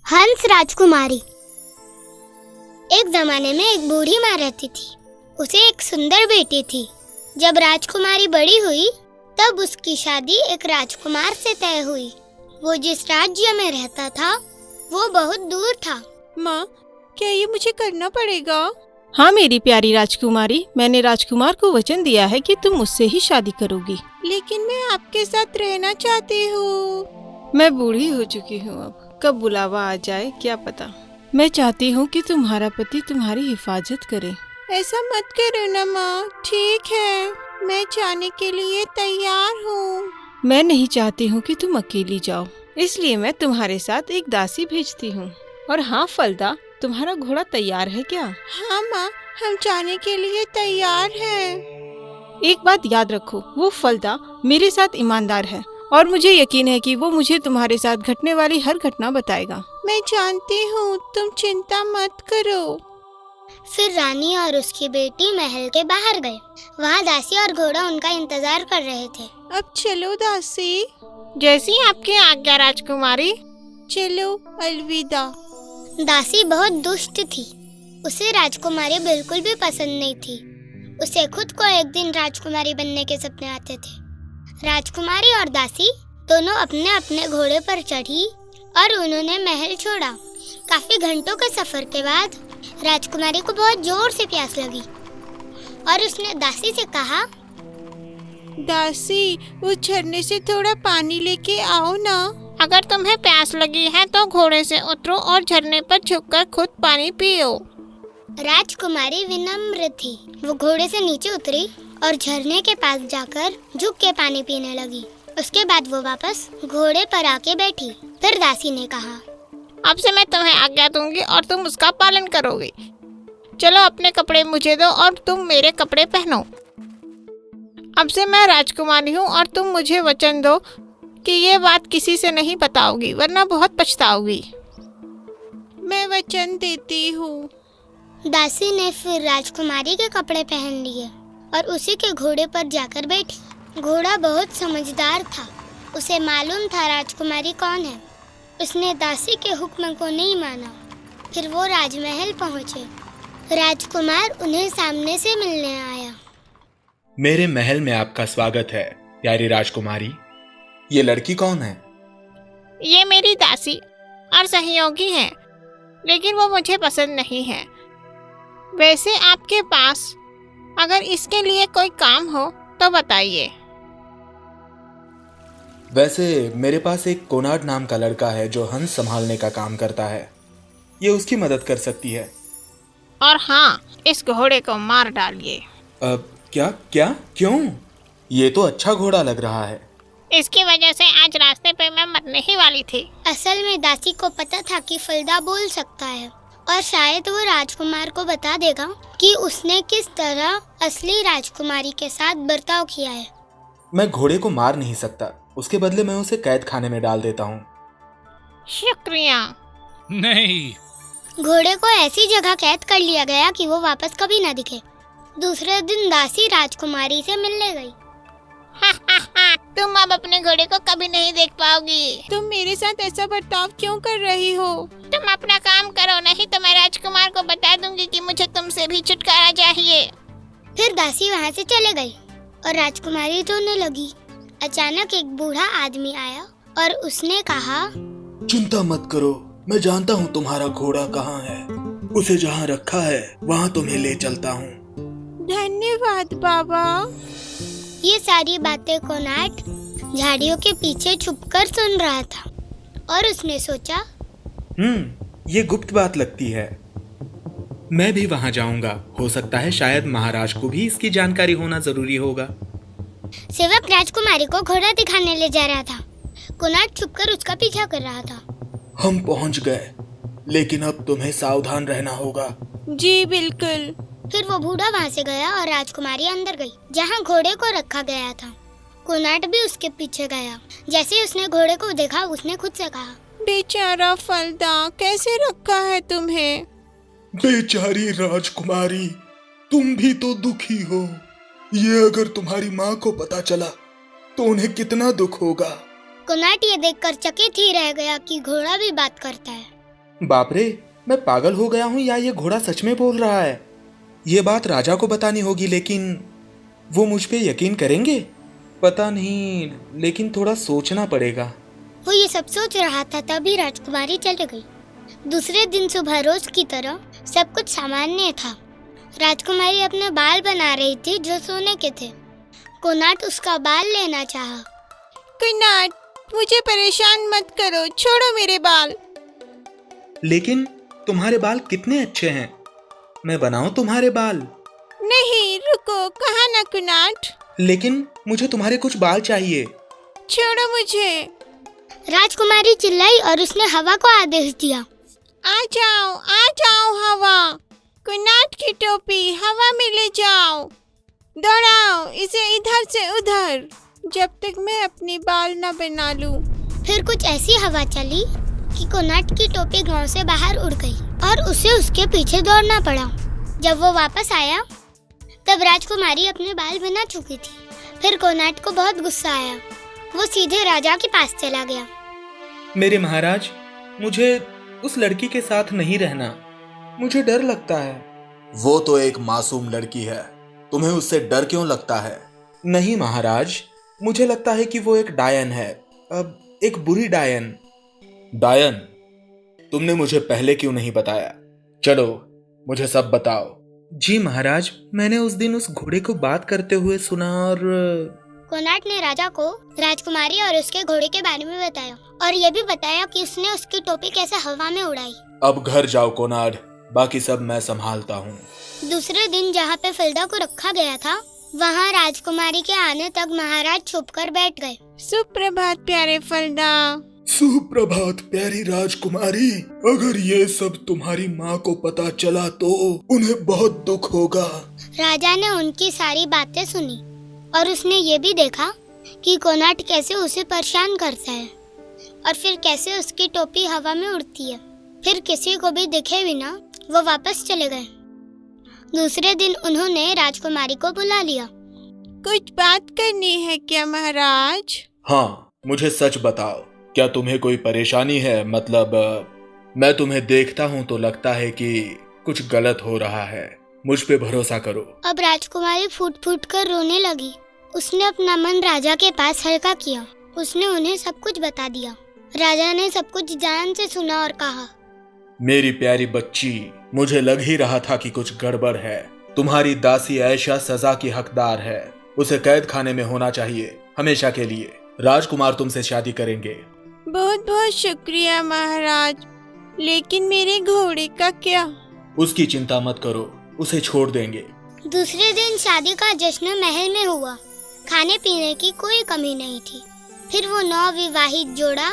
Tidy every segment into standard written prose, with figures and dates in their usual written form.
हंस राजकुमारी। एक जमाने में एक बूढ़ी माँ रहती थी। उसे एक सुंदर बेटी थी। जब राजकुमारी बड़ी हुई तब उसकी शादी एक राजकुमार से तय हुई। वो जिस राज्य में रहता था वो बहुत दूर था। माँ, क्या ये मुझे करना पड़ेगा? हाँ मेरी प्यारी राजकुमारी, मैंने राजकुमार को वचन दिया है कि तुम मुझसे ही शादी करोगी। लेकिन मैं आपके साथ रहना चाहती हूँ। मैं बूढ़ी हो चुकी हूँ, अब कब बुलावा आ जाए क्या पता। मैं चाहती हूँ कि तुम्हारा पति तुम्हारी हिफाजत करे। ऐसा मत करो ना माँ। ठीक है, मैं जाने के लिए तैयार हूँ। मैं नहीं चाहती हूँ कि तुम अकेली जाओ, इसलिए मैं तुम्हारे साथ एक दासी भेजती हूँ। और हाँ फलदा, तुम्हारा घोड़ा तैयार है क्या? हाँ माँ, हम जाने के लिए तैयार हैं। एक बात याद रखो, वो फलदा मेरे साथ ईमानदार है और मुझे यकीन है कि वो मुझे तुम्हारे साथ घटने वाली हर घटना बताएगा। मैं जानती हूँ, तुम चिंता मत करो। फिर रानी और उसकी बेटी महल के बाहर गए। वहाँ दासी और घोड़ा उनका इंतजार कर रहे थे। अब चलो दासी। जैसी आपकी आज्ञा राजकुमारी। चलो, अलविदा। दासी बहुत दुष्ट थी। उसे राजकुमारी बिल्कुल भी पसंद नहीं थी। उसे खुद को एक दिन राजकुमारी बनने के सपने आते थे। राजकुमारी और दासी दोनों अपने अपने घोड़े पर चढ़ी और उन्होंने महल छोड़ा। काफी घंटों के सफर के बाद राजकुमारी को बहुत जोर से प्यास लगी और उसने दासी से कहा, दासी, उस झरने से थोड़ा पानी लेके आओ ना। अगर तुम्हें प्यास लगी है तो घोड़े से उतरो और झरने पर झुककर खुद पानी पियो। राजकुमारी विनम्र थी। वो घोड़े से नीचे उतरी और झरने के पास जाकर झुक के पानी पीने लगी। उसके बाद वो वापस घोड़े पर आके बैठी। फिर दासी ने कहा, अब से मैं तुम्हें आज्ञा दूंगी और तुम उसका पालन करोगी। चलो अपने कपड़े मुझे दो और तुम मेरे कपड़े पहनो। अब से मैं राजकुमारी हूँ और तुम मुझे वचन दो कि ये बात किसी से नहीं बताओगी, वरना बहुत पछताओगी। मैं वचन देती हूँ। दासी ने फिर राजकुमारी के कपड़े पहन लिए और उसी के घोड़े पर जाकर बैठी। घोड़ा बहुत समझदार था। उसे मालूम था राजकुमारी कौन है। उसने दासी के हुक्म को नहीं माना। फिर वो राजमहल पहुंचे। राजकुमार उन्हें सामने से मिलने आया। मेरे महल में आपका स्वागत है प्यारी राजकुमारी। ये लड़की कौन है? ये मेरी दासी और सहयोगी है, लेकिन वो मुझे पसंद नहीं है। वैसे आपके पास अगर इसके लिए कोई काम हो तो बताइए। वैसे मेरे पास एक कोनार्ड नाम का लड़का है जो हंस संभालने का काम करता है। ये उसकी मदद कर सकती है। और हाँ, इस घोड़े को मार डालिए। क्या क्या क्यों? ये तो अच्छा घोड़ा लग रहा है। इसकी वजह से आज रास्ते पे मैं मरने ही वाली थी। असल में दासी को पता था कि फलदा बोल सकता है और शायद वो राजकुमार को बता देगा कि उसने किस तरह असली राजकुमारी के साथ बर्ताव किया है। मैं घोड़े को मार नहीं सकता, उसके बदले मैं उसे कैद खाने में डाल देता हूँ। शुक्रिया। नहीं। घोड़े को ऐसी जगह कैद कर लिया गया कि वो वापस कभी न दिखे। दूसरे दिन दासी राजकुमारी से मिलने गई। तुम अब अपने घोड़े को कभी नहीं देख पाओगी। तुम मेरे साथ ऐसा बर्ताव क्यों कर रही हो? तुम अपना काम करो, नहीं तो मैं राजकुमार को बता दूंगी कि मुझे तुमसे भी छुटकारा चाहिए। फिर दासी वहाँ से चले गई और राजकुमारी रोने लगी। अचानक एक बूढ़ा आदमी आया और उसने कहा, चिंता मत करो, मैं जानता हूँ तुम्हारा घोड़ा कहाँ है। उसे जहाँ रखा है वहाँ तुम्हें ले चलता हूँ। धन्यवाद बाबा। ये सारी बातें कोनार्ड झाड़ियों के पीछे छुपकर सुन रहा था और उसने सोचा, ये गुप्त बात लगती है। मैं भी वहाँ जाऊंगा। हो सकता है शायद महाराज को भी इसकी जानकारी होना जरूरी होगा। सेवक राजकुमारी को घोड़ा दिखाने ले जा रहा था। कोनार्ड छुपकर उसका पीछा कर रहा था। हम पहुँच गए, लेकिन अब तुम्हें सावधान रहना होगा। जी बिल्कुल। फिर वो बूढ़ा वहाँ से गया और राजकुमारी अंदर गई जहाँ घोड़े को रखा गया था। कोनार्ड भी उसके पीछे गया। जैसे ही उसने घोड़े को देखा उसने खुद से कहा, बेचारा फलदा, कैसे रखा है तुम्हें? बेचारी राजकुमारी, तुम भी तो दुखी हो। ये अगर तुम्हारी माँ को पता चला तो उन्हें कितना दुख होगा। कोनार्ड ये देखकर चकित ही रह गया कि घोड़ा भी बात करता है। बाप रे, मैं पागल हो गया हूँ या ये घोड़ा सच में बोल रहा है? ये बात राजा को बतानी होगी, लेकिन वो मुझ पे यकीन करेंगे? पता नहीं, लेकिन थोड़ा सोचना पड़ेगा। वो ये सब सोच रहा था तभी राजकुमारी चली गई। दूसरे दिन सुबह रोज की तरह सब कुछ सामान्य था। राजकुमारी अपने बाल बना रही थी जो सोने के थे। कोनाट उसका बाल लेना चाहा। कोनाट, मुझे परेशान मत करो, छोड़ो मेरे बाल। लेकिन तुम्हारे बाल कितने अच्छे हैं, मैं बनाऊं तुम्हारे बाल? नहीं, रुको, कहा ना कोनाट। लेकिन मुझे तुम्हारे कुछ बाल चाहिए। छोड़ो मुझे। राजकुमारी चिल्लाई और उसने हवा को आदेश दिया। आ जाओ हवा। कोनाट की टोपी हवा में ले जाओ। दौड़ाओ इसे इधर से उधर, जब तक मैं अपने बाल न बना लूं। फिर कुछ ऐसी हवा चली कि कोनाट की टोपी गांव से बाहर उड़ गई और उसे उसके पीछे दौड़ना पड़ा। जब वो वापस आया तब राजकुमारी अपने बाल बना चुकी थी। फिर कोनाट को बहुत गुस्सा आया। वो सीधे राजा के पास चला गया। मेरे महाराज, मुझे उस लड़की के साथ नहीं रहना, मुझे डर लगता है। वो तो एक मासूम लड़की है, तुम्हें उससे डर क्यों लगता है? नहीं महाराज, मुझे लगता है कि वो एक डायन है, अब एक बुरी डायन। डायन? तुमने मुझे पहले क्यों नहीं बताया? चलो मुझे सब बताओ। जी महाराज, मैंने उस दिन उस घोड़े को बात करते हुए सुना और कोनाट ने राजा को राजकुमारी और उसके घोड़े के बारे में बताया और ये भी बताया कि उसने उसकी टोपी कैसे हवा में उड़ाई। अब घर जाओ कोनाट, बाकी सब मैं संभालता हूँ। दूसरे दिन जहाँ पे फिल्डा को रखा गया था वहाँ राजकुमारी के आने तक महाराज छुपकर बैठ गए। सुप्रभात प्यारे फलदा। सुप्रभात प्यारी राजकुमारी। अगर ये सब तुम्हारी माँ को पता चला तो उन्हें बहुत दुख होगा। राजा ने उनकी सारी बातें सुनी और उसने ये भी देखा कि कोनाट कैसे उसे परेशान करता है और फिर कैसे उसकी टोपी हवा में उड़ती है। फिर किसी को भी दिखे बिना वो वापस चले गए। दूसरे दिन उन्होंने राजकुमारी को बुला लिया। कुछ बात करनी है क्या महाराज? हाँ, मुझे सच बताओ, क्या तुम्हें कोई परेशानी है? मतलब मैं तुम्हें देखता हूँ तो लगता है कि कुछ गलत हो रहा है, मुझ पे भरोसा करो। अब राजकुमारी फूट फूट कर रोने लगी। उसने अपना मन राजा के पास हल्का किया। उसने उन्हें सब कुछ बता दिया। राजा ने सब कुछ ध्यान से सुना और कहा, मेरी प्यारी बच्ची, मुझे लग ही रहा था कि कुछ गड़बड़ है। तुम्हारी दासी ऐशा सजा की हकदार है, उसे कैद खाने में होना चाहिए हमेशा के लिए। राजकुमार तुमसे शादी करेंगे। बहुत बहुत शुक्रिया महाराज, लेकिन मेरे घोड़े का क्या? उसकी चिंता मत करो, उसे छोड़ देंगे। दूसरे दिन शादी का जश्न महल में हुआ। खाने पीने की कोई कमी नहीं थी। फिर वो नवविवाहित जोड़ा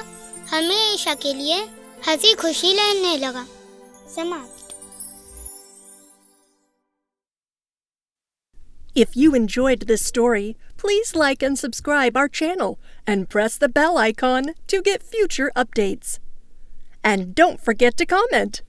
हमेशा के लिए हंसी खुशी रहने लगा। समाप्त। If you enjoyed this story, please like and subscribe our channel and press the bell icon to get future updates. And don't forget to comment.